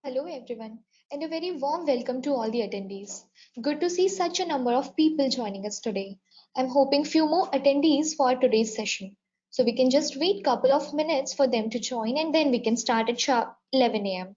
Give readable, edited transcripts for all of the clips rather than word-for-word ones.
Hello, everyone, and a very warm welcome to all the attendees. Good to see such a number of people joining us today. I'm hoping few more attendees for today's session. So we can just wait couple of minutes for them to join and then we can start at sharp 11 a.m.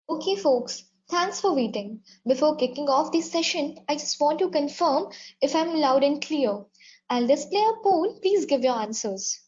Okay, folks, thanks for waiting. Before kicking off this session, I just want to confirm if I'm loud and clear. I'll display a poll. Please give your answers.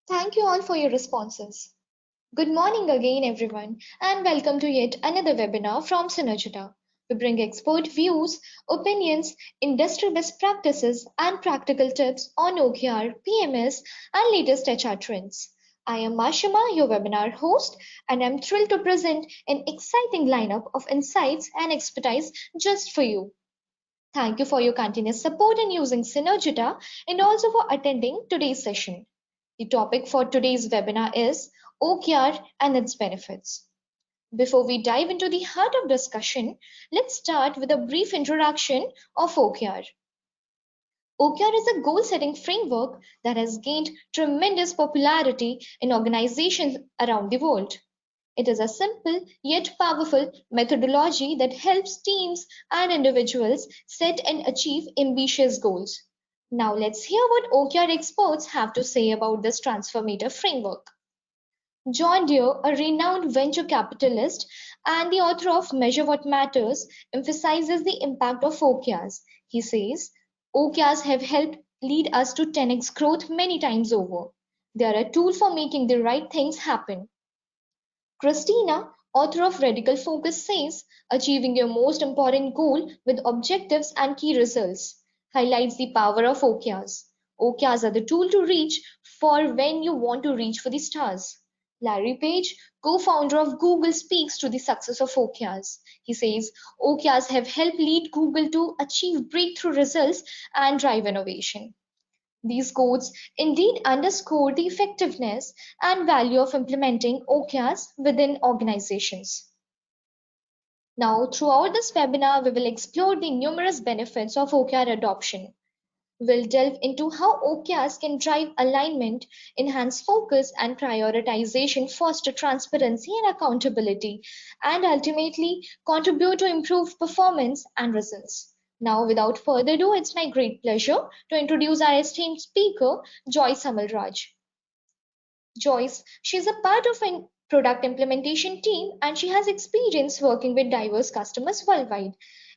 Thank you all for your responses. Good morning again, everyone, and welcome to yet another webinar from Synergita. We bring expert views, opinions, industry best practices, and practical tips on OKR, PMS, and latest HR trends. I am Mashima, your webinar host, and I'm thrilled to present an exciting lineup of insights and expertise just for you. Thank you for your continuous support in using Synergita and also for attending today's session. The topic for today's webinar is OKR and its benefits. Before we dive into the heart of discussion, let's start with a brief introduction of OKR. OKR is a goal setting framework that has gained tremendous popularity in organizations around the world. It is a simple yet powerful methodology that helps teams and individuals set and achieve ambitious goals. Now let's hear what OKR experts have to say about this transformative framework. John Deere, a renowned venture capitalist and the author of Measure What Matters, emphasizes the impact of OKRs. He says, OKRs have helped lead us to 10x growth many times over. They are a tool for making the right things happen. Christina, author of Radical Focus, says achieving your most important goal with objectives and key results highlights the power of OKRs. OKRs are the tool to reach for when you want to reach for the stars. Larry Page, co-founder of Google, speaks to the success of OKRs. He says OKRs have helped lead Google to achieve breakthrough results and drive innovation. These codes indeed underscore the effectiveness and value of implementing OKRs within organizations. Now, throughout this webinar, we will explore the numerous benefits of OKR adoption. We'll delve into how OKRs can drive alignment, enhance focus and prioritization, foster transparency and accountability, and ultimately contribute to improved performance and results. Now, without further ado, it's my great pleasure to introduce our esteemed speaker, Joyce Amalraj. Joyce, she's a part of a product implementation team and she has experience working with diverse customers worldwide.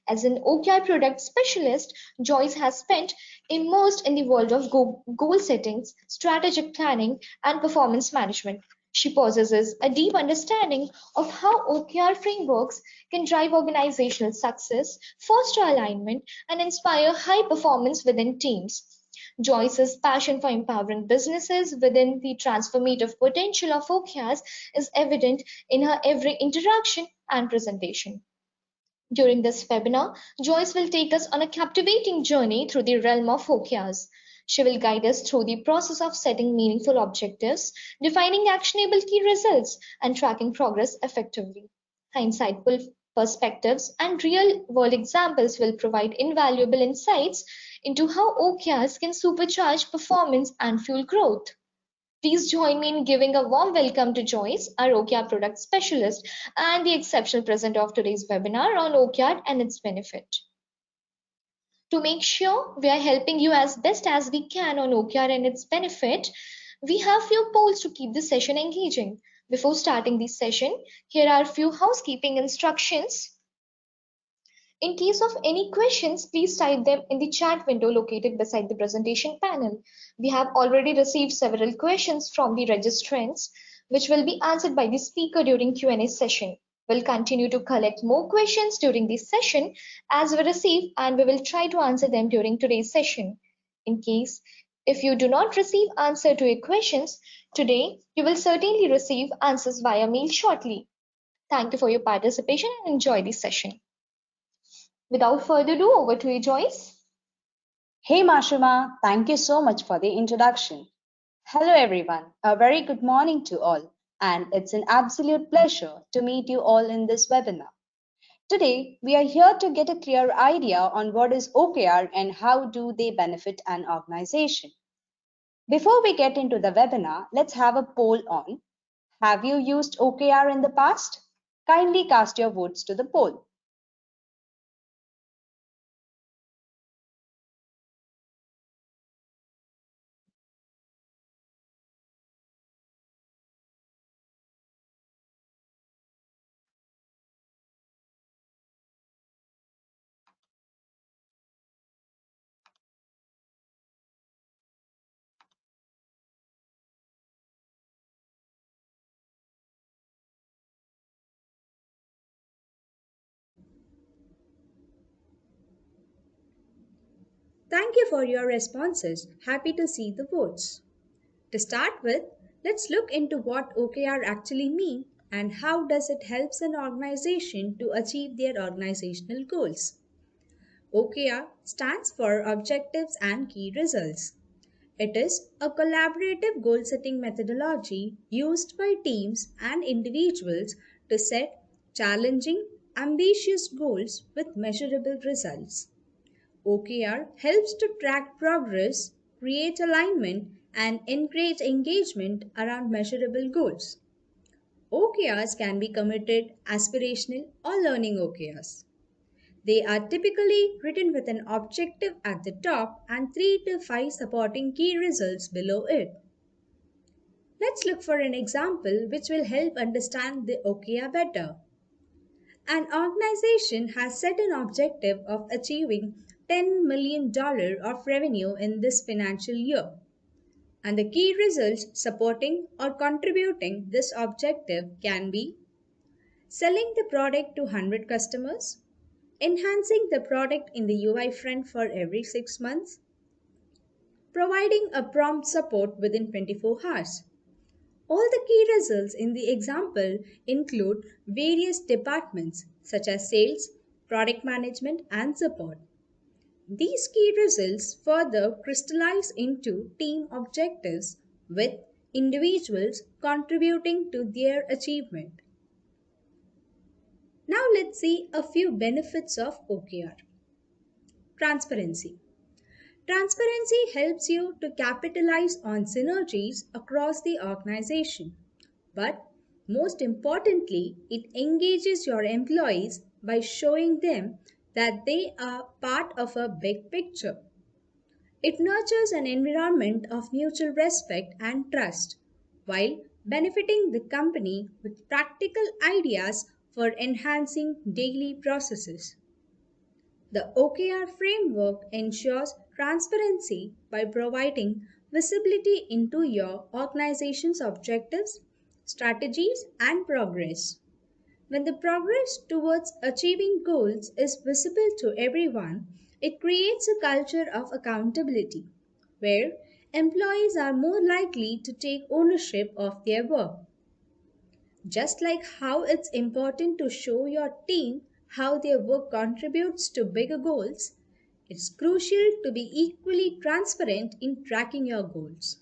As an OKR product specialist, Joyce has spent immersed in the world of goal settings, strategic planning, and performance management. She possesses a deep understanding of how OKR frameworks can drive organizational success, foster alignment, and inspire high performance within teams. Joyce's passion for empowering businesses within the transformative potential of OKRs is evident in her every interaction and presentation. During this webinar, Joyce will take us on a captivating journey through the realm of OKRs. She will guide us through the process of setting meaningful objectives, defining actionable key results, and tracking progress effectively. Her insightful perspectives and real world examples will provide invaluable insights into how OKRs can supercharge performance and fuel growth. Please join me in giving a warm welcome to Joyce, our OKR product specialist and the exceptional presenter of today's webinar on OKR and its benefit. To make sure we are helping you as best as we can on OKR and its benefit, we have few polls to keep the session engaging. Before starting this session, here are a few housekeeping instructions. In case of any questions, please type them in the chat window located beside the presentation panel. We have already received several questions from the registrants, which will be answered by the speaker during Q&A session. We'll continue to collect more questions during this session as we receive, and we will try to answer them during today's session. In case if you do not receive answer to your questions today, you will certainly receive answers via mail shortly. Thank you for your participation and enjoy this session. Without further ado, over to you, Joyce. Hey Mashima, thank you so much for the introduction. Hello everyone, a very good morning to all, and it's an absolute pleasure to meet you all in this webinar. Today, we are here to get a clear idea on what is OKR and how do they benefit an organization. Before we get into the webinar, let's have a poll on, have you used OKR in the past? Kindly cast your votes to the poll. Thank you for your responses. Happy to see the votes. To start with, let's look into what OKR actually mean and how does it helps an organization to achieve their organizational goals. OKR stands for Objectives and Key Results. It is a collaborative goal setting methodology used by teams and individuals to set challenging, ambitious goals with measurable results. OKR helps to track progress, create alignment, and encourage engagement around measurable goals. OKRs can be committed, aspirational, or learning OKRs. They are typically written with an objective at the top and 3 to 5 supporting key results below it. Let's look for an example which will help understand the OKR better. An organization has set an objective of achieving $10 million of revenue in this financial year, and the key results supporting or contributing this objective can be selling the product to 100 customers, enhancing the product in the UI front for every 6 months, providing a prompt support within 24 hours. All the key results in the example include various departments such as sales, product management, and support. These key results further crystallize into team objectives with individuals contributing to their achievement. Now let's see a few benefits of OKR. Transparency. Transparency helps you to capitalize on synergies across the organization. But most importantly, it engages your employees by showing them that they are part of a big picture. It nurtures an environment of mutual respect and trust while benefiting the company with practical ideas for enhancing daily processes. The OKR framework ensures transparency by providing visibility into your organization's objectives, strategies, and progress. When the progress towards achieving goals is visible to everyone, it creates a culture of accountability where employees are more likely to take ownership of their work. Just like how it's important to show your team how their work contributes to bigger goals, it's crucial to be equally transparent in tracking your goals.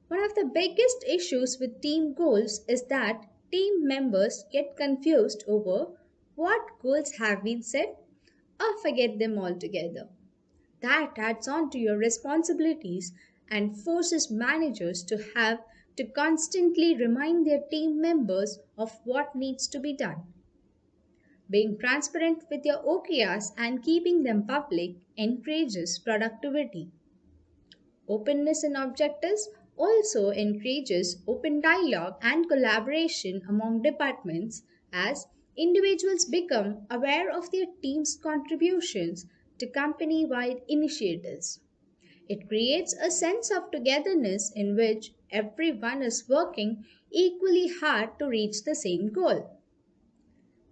One of the biggest issues with team goals is that team members get confused over what goals have been set or forget them altogether. That adds on to your responsibilities and forces managers to have to constantly remind their team members of what needs to be done. Being transparent with your OKRs and keeping them public encourages productivity. Openness in objectives also encourages open dialogue and collaboration among departments as individuals become aware of their team's contributions to company wide initiatives. It creates a sense of togetherness in which everyone is working equally hard to reach the same goal.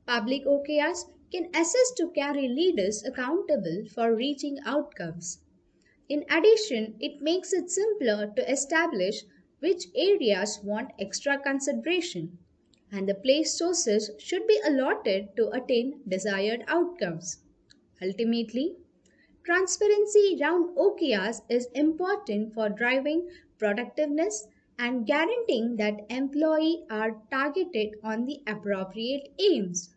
Public OKRs can assist to carry leaders accountable for reaching outcomes. In addition, it makes it simpler to establish which areas want extra consideration, and the place sources should be allotted to attain desired outcomes. Ultimately, transparency around OKRs is important for driving productiveness and guaranteeing that employees are targeted on the appropriate aims.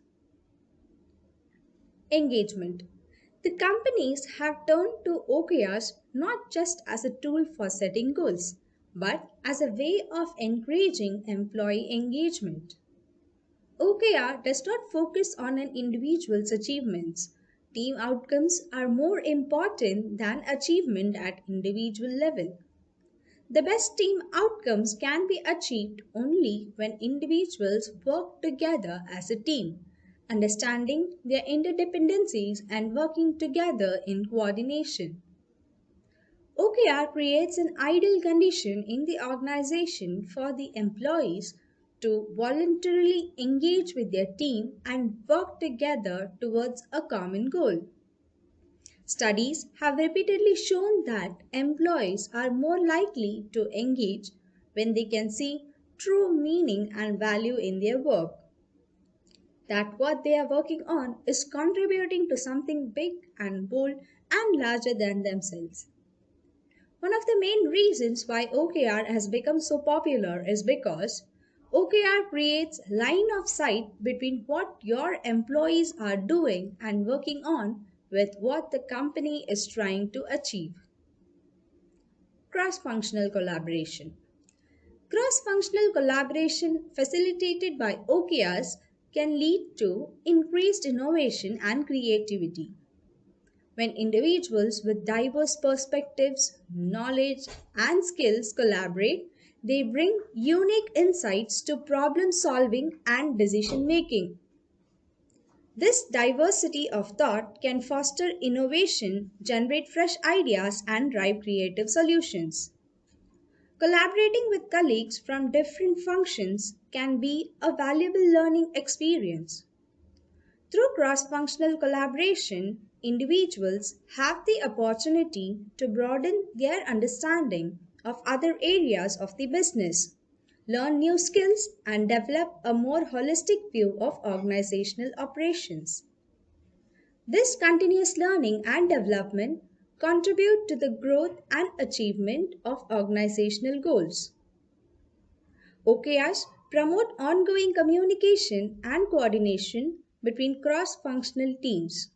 Engagement. The companies have turned to OKRs not just as a tool for setting goals, but as a way of encouraging employee engagement. OKR does not focus on an individual's achievements. Team outcomes are more important than achievement at individual level. The best team outcomes can be achieved only when individuals work together as a team, understanding their interdependencies and working together in coordination. OKR creates an ideal condition in the organization for the employees to voluntarily engage with their team and work together towards a common goal. Studies have repeatedly shown that employees are more likely to engage when they can see true meaning and value in their work, that what they are working on is contributing to something big and bold and larger than themselves. One of the main reasons why OKR has become so popular is because OKR creates line of sight between what your employees are doing and working on with what the company is trying to achieve. Cross functional collaboration. Cross functional collaboration facilitated by OKRs can lead to increased innovation and creativity. When individuals with diverse perspectives, knowledge, and skills collaborate, they bring unique insights to problem solving and decision making. This diversity of thought can foster innovation, generate fresh ideas, and drive creative solutions. Collaborating with colleagues from different functions can be a valuable learning experience. Through cross functional collaboration, individuals have the opportunity to broaden their understanding of other areas of the business, learn new skills, and develop a more holistic view of organizational operations. This continuous learning and development contribute to the growth and achievement of organizational goals. OKRs promote ongoing communication and coordination between cross functional teams.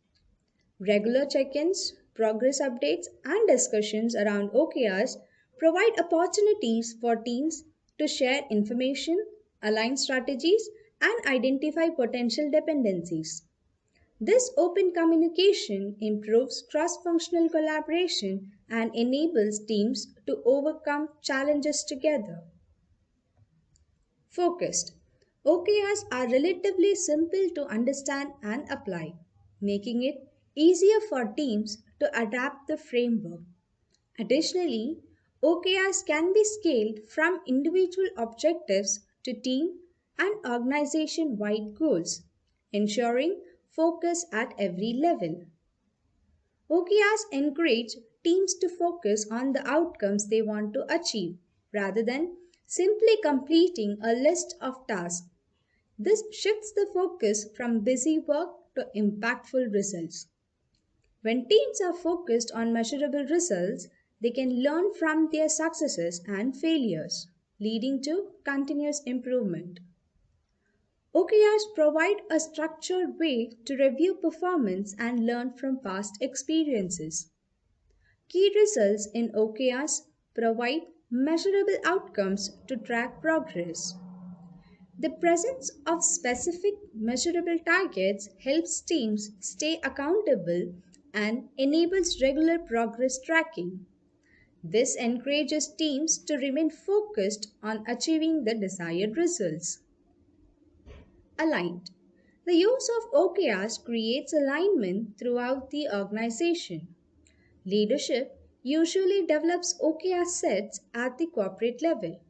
Regular check ins, progress updates, and discussions around OKRs provide opportunities for teams to share information, align strategies, and identify potential dependencies. This open communication improves cross functional collaboration and enables teams to overcome challenges together. Focused. OKRs are relatively simple to understand and apply, making it easier for teams to adapt the framework. Additionally, OKRs can be scaled from individual objectives to team and organization wide goals, ensuring focus at every level. OKRs encourage teams to focus on the outcomes they want to achieve rather than simply completing a list of tasks. This shifts the focus from busy work to impactful results. When teams are focused on measurable results, they can learn from their successes and failures, leading to continuous improvement. OKRs provide a structured way to review performance and learn from past experiences. Key results in OKRs provide measurable outcomes to track progress. The presence of specific measurable targets helps teams stay accountable and enables regular progress tracking. This encourages teams to remain focused on achieving the desired results. Aligned. The use of OKRs creates alignment throughout the organization. Leadership usually develops OKR sets at the corporate level,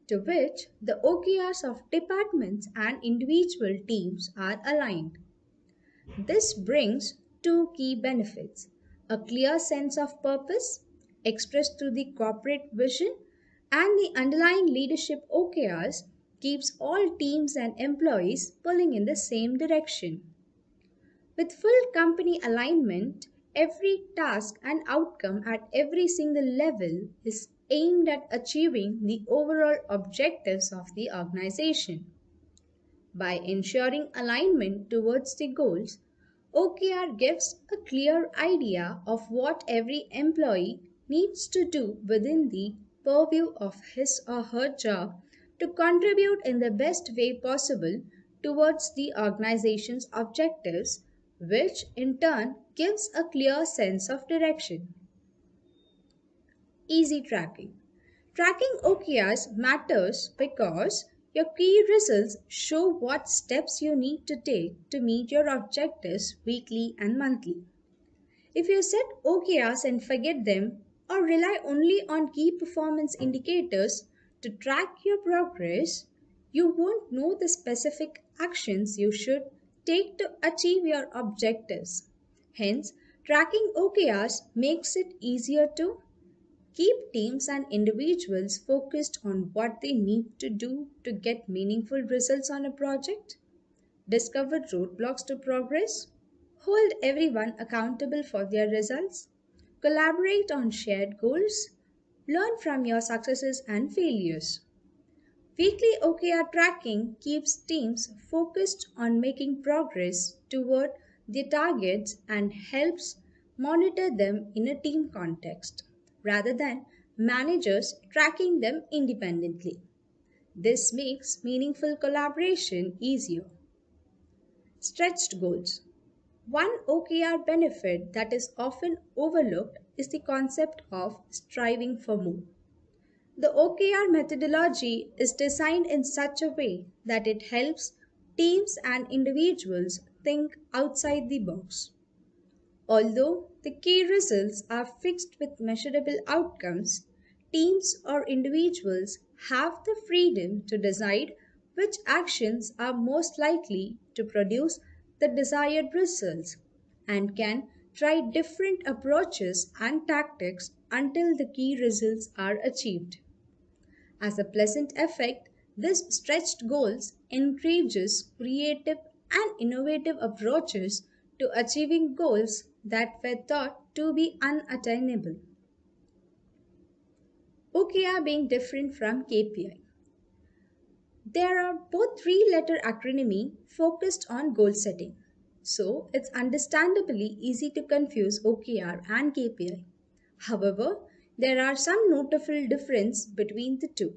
to which the OKRs of departments and individual teams are aligned. This brings two key benefits: a clear sense of purpose expressed through the corporate vision, and the underlying leadership OKRs keeps all teams and employees pulling in the same direction. With full company alignment, every task and outcome at every single level is aimed at achieving the overall objectives of the organization. By ensuring alignment towards the goals, OKR gives a clear idea of what every employee needs to do within the purview of his or her job to contribute in the best way possible towards the organization's objectives, which in turn gives a clear sense of direction. Easy tracking. Tracking OKRs matters because your key results show what steps you need to take to meet your objectives weekly and monthly. If you set OKRs and forget them, or rely only on key performance indicators to track your progress, you won't know the specific actions you should take to achieve your objectives. Hence, Tracking OKRs makes it easier to keep teams and individuals focused on what they need to do to get meaningful results on a project, discover roadblocks to progress, hold everyone accountable for their results, collaborate on shared goals, learn from your successes and failures. Weekly OKR tracking keeps teams focused on making progress toward their targets and helps monitor them in a team context rather than managers tracking them independently. This makes meaningful collaboration easier. Stretched goals. One OKR benefit that is often overlooked is the concept of striving for more. The OKR methodology is designed in such a way that it helps teams and individuals think outside the box. Although the key results are fixed with measurable outcomes, teams or individuals have the freedom to decide which actions are most likely to produce the desired results and can try different approaches and tactics until the key results are achieved. As a pleasant effect, this stretched goals encourages creative and innovative approaches to achieving goals that were thought to be unattainable. OKR being different from KPI. There are both three-letter acronyms focused on goal setting. So it's understandably easy to confuse OKR and KPI. However, there are some notable differences between the two.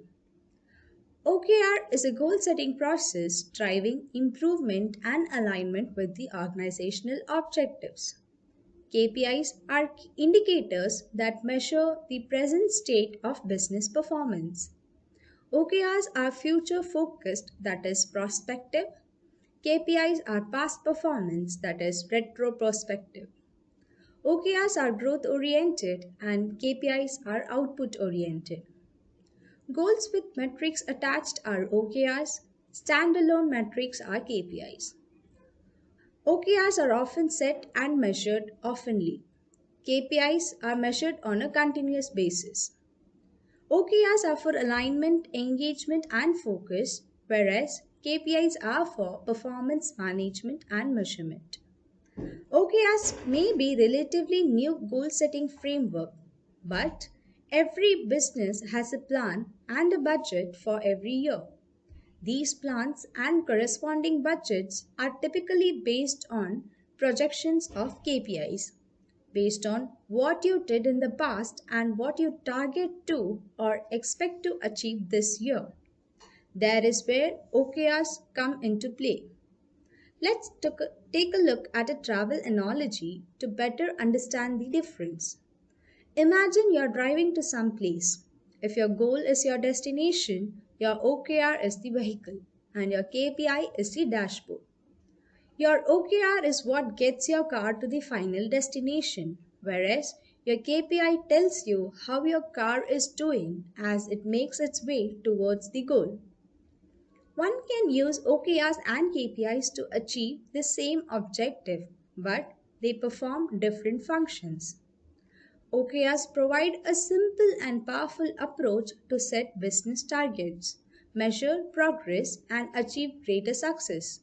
OKR is a goal setting process driving improvement and alignment with the organizational objectives. KPIs are indicators that measure the present state of business performance. OKRs are future focused, that is prospective. KPIs are past performance, that is retroprospective. OKRs are growth oriented and KPIs are output oriented. Goals with metrics attached are OKRs, standalone metrics are KPIs. OKRs are often set and measured oftenly. KPIs are measured on a continuous basis. OKRs are for alignment, engagement, and focus, whereas KPIs are for performance management and measurement. OKRs may be relatively new goal setting framework, but every business has a plan and a budget for every year. These plans and corresponding budgets are typically based on projections of KPIs, based on what you did in the past and what you target to or expect to achieve this year. There is where OKRs come into play. Let's take a look at a travel analogy to better understand the difference. Imagine you're driving to some place. If your goal is your destination, your OKR is the vehicle and your KPI is the dashboard. Your OKR is what gets your car to the final destination, whereas your KPI tells you how your car is doing as it makes its way towards the goal. One can use OKRs and KPIs to achieve the same objective, but they perform different functions. OKRs provide a simple and powerful approach to set business targets, measure progress, and achieve greater success.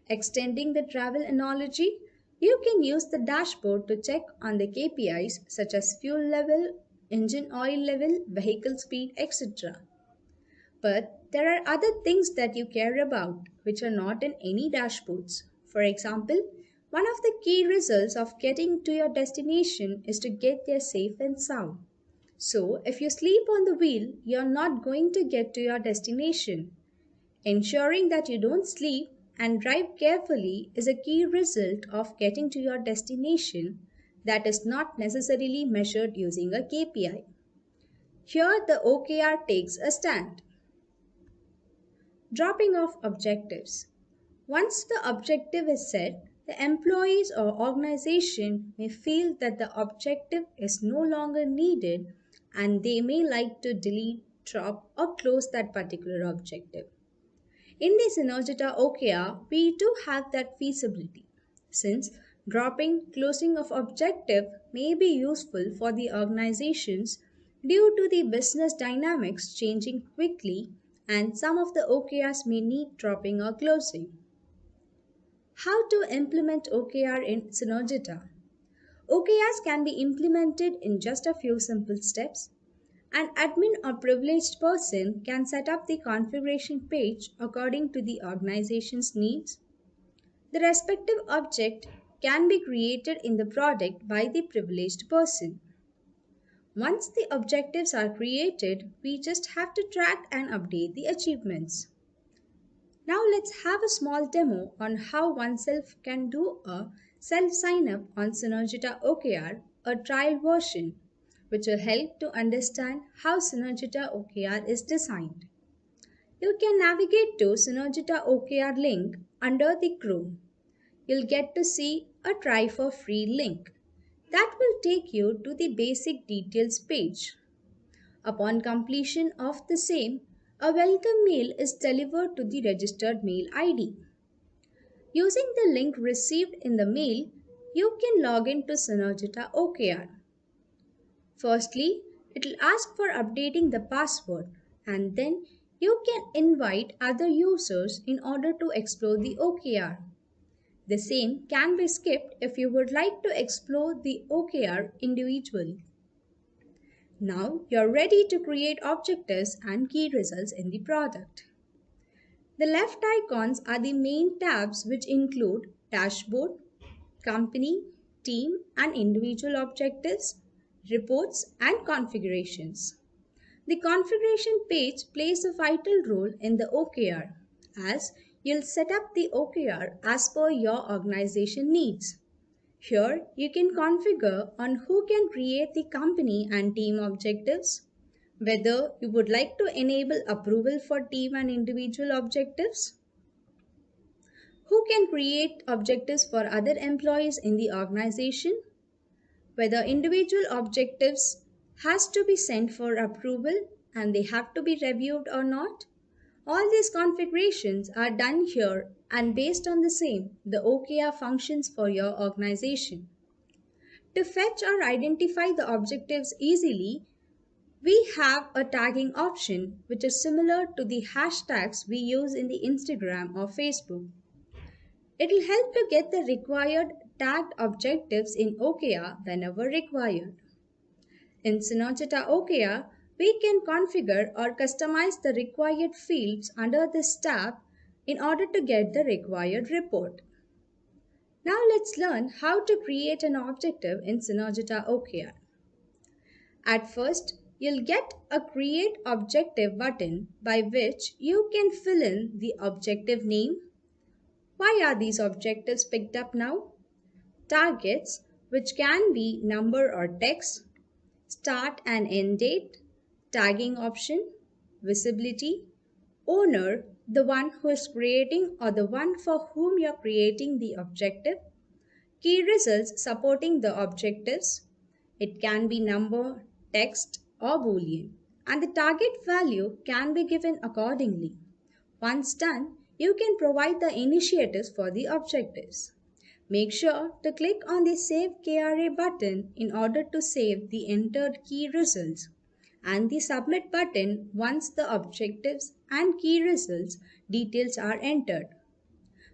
Extending the travel analogy, you can use the dashboard to check on the KPIs such as fuel level, engine oil level, vehicle speed, etc. But there are other things that you care about which are not in any dashboards. For example, one of the key results of getting to your destination is to get there safe and sound. So, if you sleep on the wheel, you're not going to get to your destination. Ensuring that you don't sleep and drive carefully is a key result of getting to your destination that is not necessarily measured using a KPI. Here, the OKR takes a stand. Dropping off objectives. Once the objective is set, the employees or organization may feel that the objective is no longer needed and they may like to delete, drop, or close that particular objective. In the Synergita OKR, we do have that feasibility since Dropping closing of objective may be useful for the organizations due to the business dynamics changing quickly, and some of the OKRs may need dropping or closing. How to implement OKR in Synergita? OKRs can be implemented in just a few simple steps. An admin or privileged person can set up the configuration page according to the organization's needs. The respective object can be created in the product by the privileged person. Once the objectives are created, we just have to track and update the achievements. Now let's have a small demo on how oneself can do a self sign up on Synergita OKR, a trial version, which will help to understand how Synergita OKR is designed. You can navigate to Synergita OKR link under the Chrome. You'll get to see a try for free link. That will take you to the basic details page. Upon completion of the same, a welcome mail is delivered to the registered mail ID. Using the link received in the mail, you can log into Synergita OKR. Firstly, it will ask for updating the password, and then you can invite other users in order to explore the OKR. The same can be skipped if you would like to explore the OKR individually. Now you're ready to create objectives and key results in the product. The left icons are the main tabs which include dashboard, company, team and individual objectives, reports and configurations. The configuration page plays a vital role in the OKR as you'll set up the OKR as per your organization needs. Here, you can configure on who can create the company and team objectives, whether you would like to enable approval for team and individual objectives, who can create objectives for other employees in the organization, whether individual objectives has to be sent for approval and they have to be reviewed or not. All these configurations are done here and based on the same, the OKR functions for your organization. To fetch or identify the objectives easily, we have a tagging option which is similar to the hashtags we use in the Instagram or Facebook. It will help to get the required tagged objectives in OKR whenever required. In Synergita OKR, we can configure or customize the required fields under this tab in order to get the required report. Now let's learn how to create an objective in Synergita OKR. At first, you'll get a Create Objective button by which you can fill in the objective name. Why are these objectives picked up now? Targets, which can be number or text, start and end date, tagging option, visibility, owner, the one who is creating or the one for whom you're creating the objective, key results supporting the objectives. It can be number, text, or boolean, and the target value can be given accordingly. Once done, you can provide the initiatives for the objectives. Make sure to click on the Save KRA button in order to save the entered key results and the Submit button once the objectives and key results details are entered.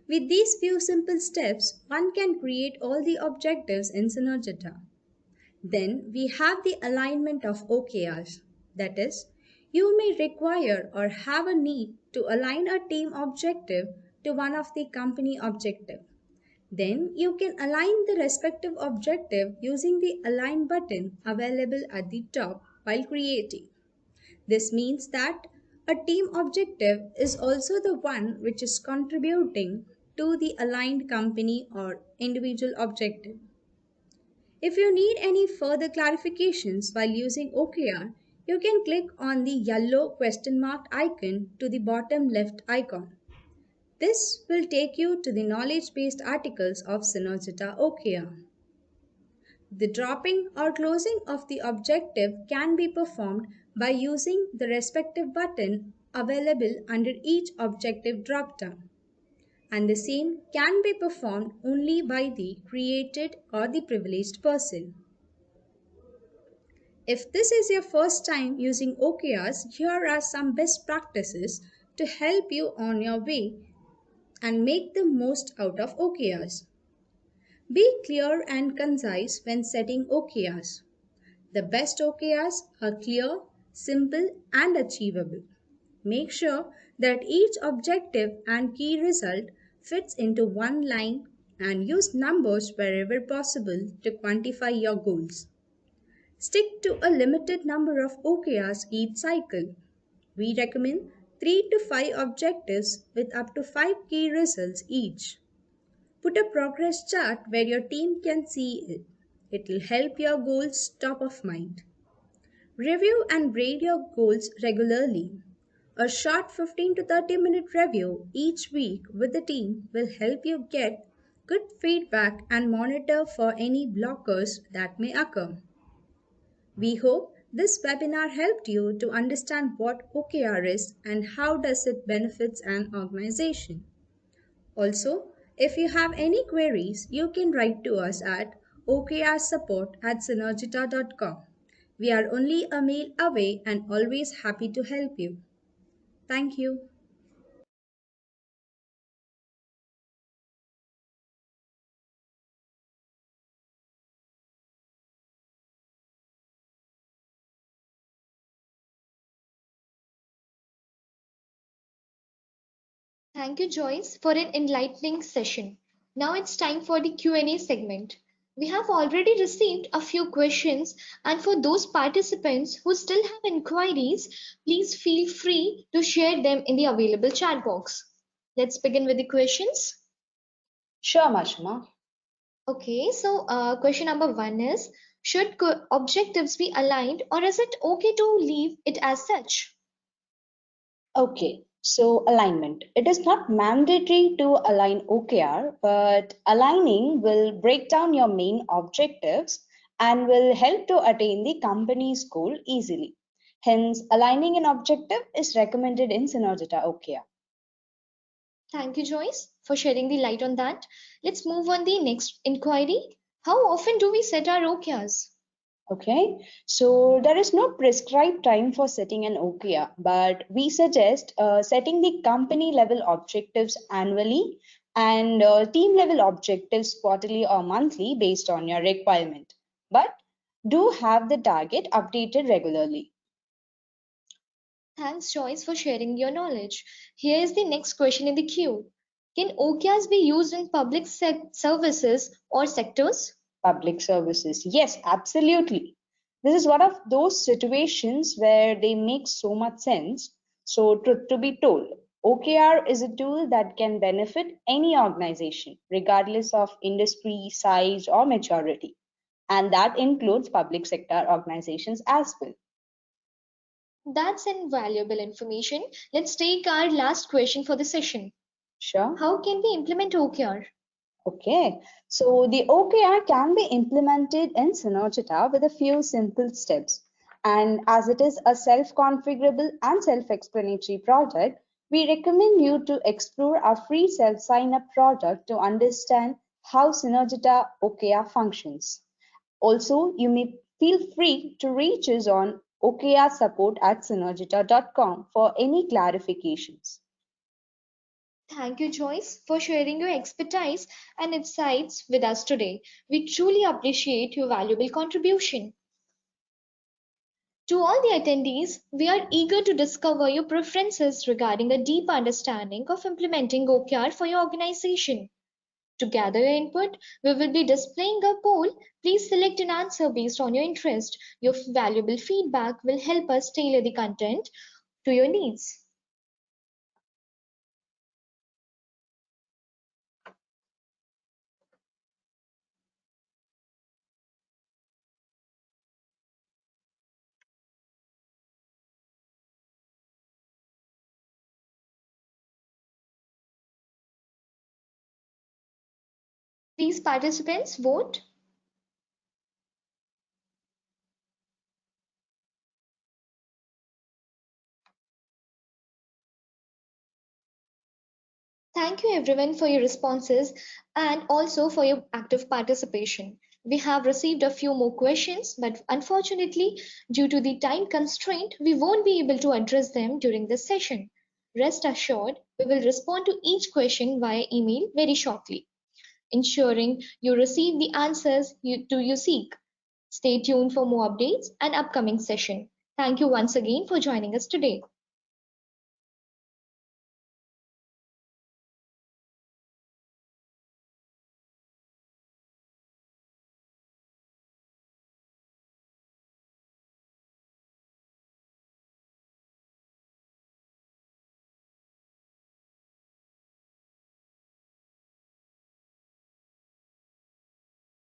With these few simple steps, one can create all the objectives in Synergita. Then we have the alignment of OKRs. That is, you may require or have a need to align a team objective to one of the company objective. Then you can align the respective objective using the Align button available at the top while creating. This means that a team objective is also the one which is contributing to the aligned company or individual objective. If you need any further clarifications while using OKR, you can click on the yellow question mark icon to the bottom left icon. This will take you to the knowledge-based articles of Synergita OKR. The dropping or closing of the objective can be performed by using the respective button available under each objective dropdown. and the same can be performed only by the created or the privileged person. If this is your first time using OKRs, here are some best practices to help you on your way and make the most out of OKRs. Be clear and concise when setting OKRs. The best OKRs are clear, simple, and achievable. Make sure that each objective and key result fits into one line and use numbers wherever possible to quantify your goals. Stick to a limited number of OKRs each cycle. We recommend 3 to 5 objectives with up to 5 key results each. Put a progress chart where your team can see it. It will help your goals top of mind. Review and grade your goals regularly. A short 15 to 30-minute review each week with the team will help you get good feedback and monitor for any blockers that may occur. We hope this webinar helped you to understand what OKR is and how does it benefits an organization. Also, if you have any queries, you can write to us at okrsupport@synergita.com. We are only a mail away and always happy to help you. Thank you. Thank you, Joyce, for an enlightening session. Now it's time for the Q&A segment. We have already received a few questions, and for those participants who still have inquiries, please feel free to share them in the available chat box. Let's begin with the questions. Sure, Mashima. Okay, so question number one is, should objectives be aligned or is it okay to leave it as such? Okay, so alignment. It is not mandatory to align OKR, but aligning will break down your main objectives and will help to attain the company's goal easily. Hence, aligning an objective is recommended in Synergita OKR. Thank you, Joyce, for shedding the light on that. Let's move on the next inquiry. How often do we set our OKRs? Okay, so there is no prescribed time for setting an OKR, but we suggest setting the company level objectives annually and team level objectives quarterly or monthly based on your requirement. But do have the target updated regularly. Thanks, Joyce, for sharing your knowledge. Here is the next question in the queue. Can OKRs be used in public services or sectors? Public services. Yes, absolutely. This is one of those situations where they make so much sense. So, truth to be told, OKR is a tool that can benefit any organization, regardless of industry, size, or maturity. And that includes public sector organizations as well. That's invaluable information. Let's take our last question for the session. Sure. How can we implement OKR? Okay, so the OKR can be implemented in Synergita with a few simple steps. And as it is a self-configurable and self-explanatory product, we recommend you to explore our free self-sign-up product to understand how Synergita OKR functions. Also, you may feel free to reach us on okrsupport@synergita.com for any clarifications. Thank you, Joyce, for sharing your expertise and insights with us today. We truly appreciate your valuable contribution. To all the attendees, we are eager to discover your preferences regarding a deep understanding of implementing OKR for your organization. To gather your input, we will be displaying a poll. Please select an answer based on your interest. Your valuable feedback will help us tailor the content to your needs. Please, participants, vote. Thank you everyone for your responses and also for your active participation. We have received a few more questions, but unfortunately, due to the time constraint, we won't be able to address them during this session. Rest assured, we will respond to each question via email very shortly, ensuring you receive the answers you seek. Stay tuned for more updates and upcoming session. Thank you once again for joining us today.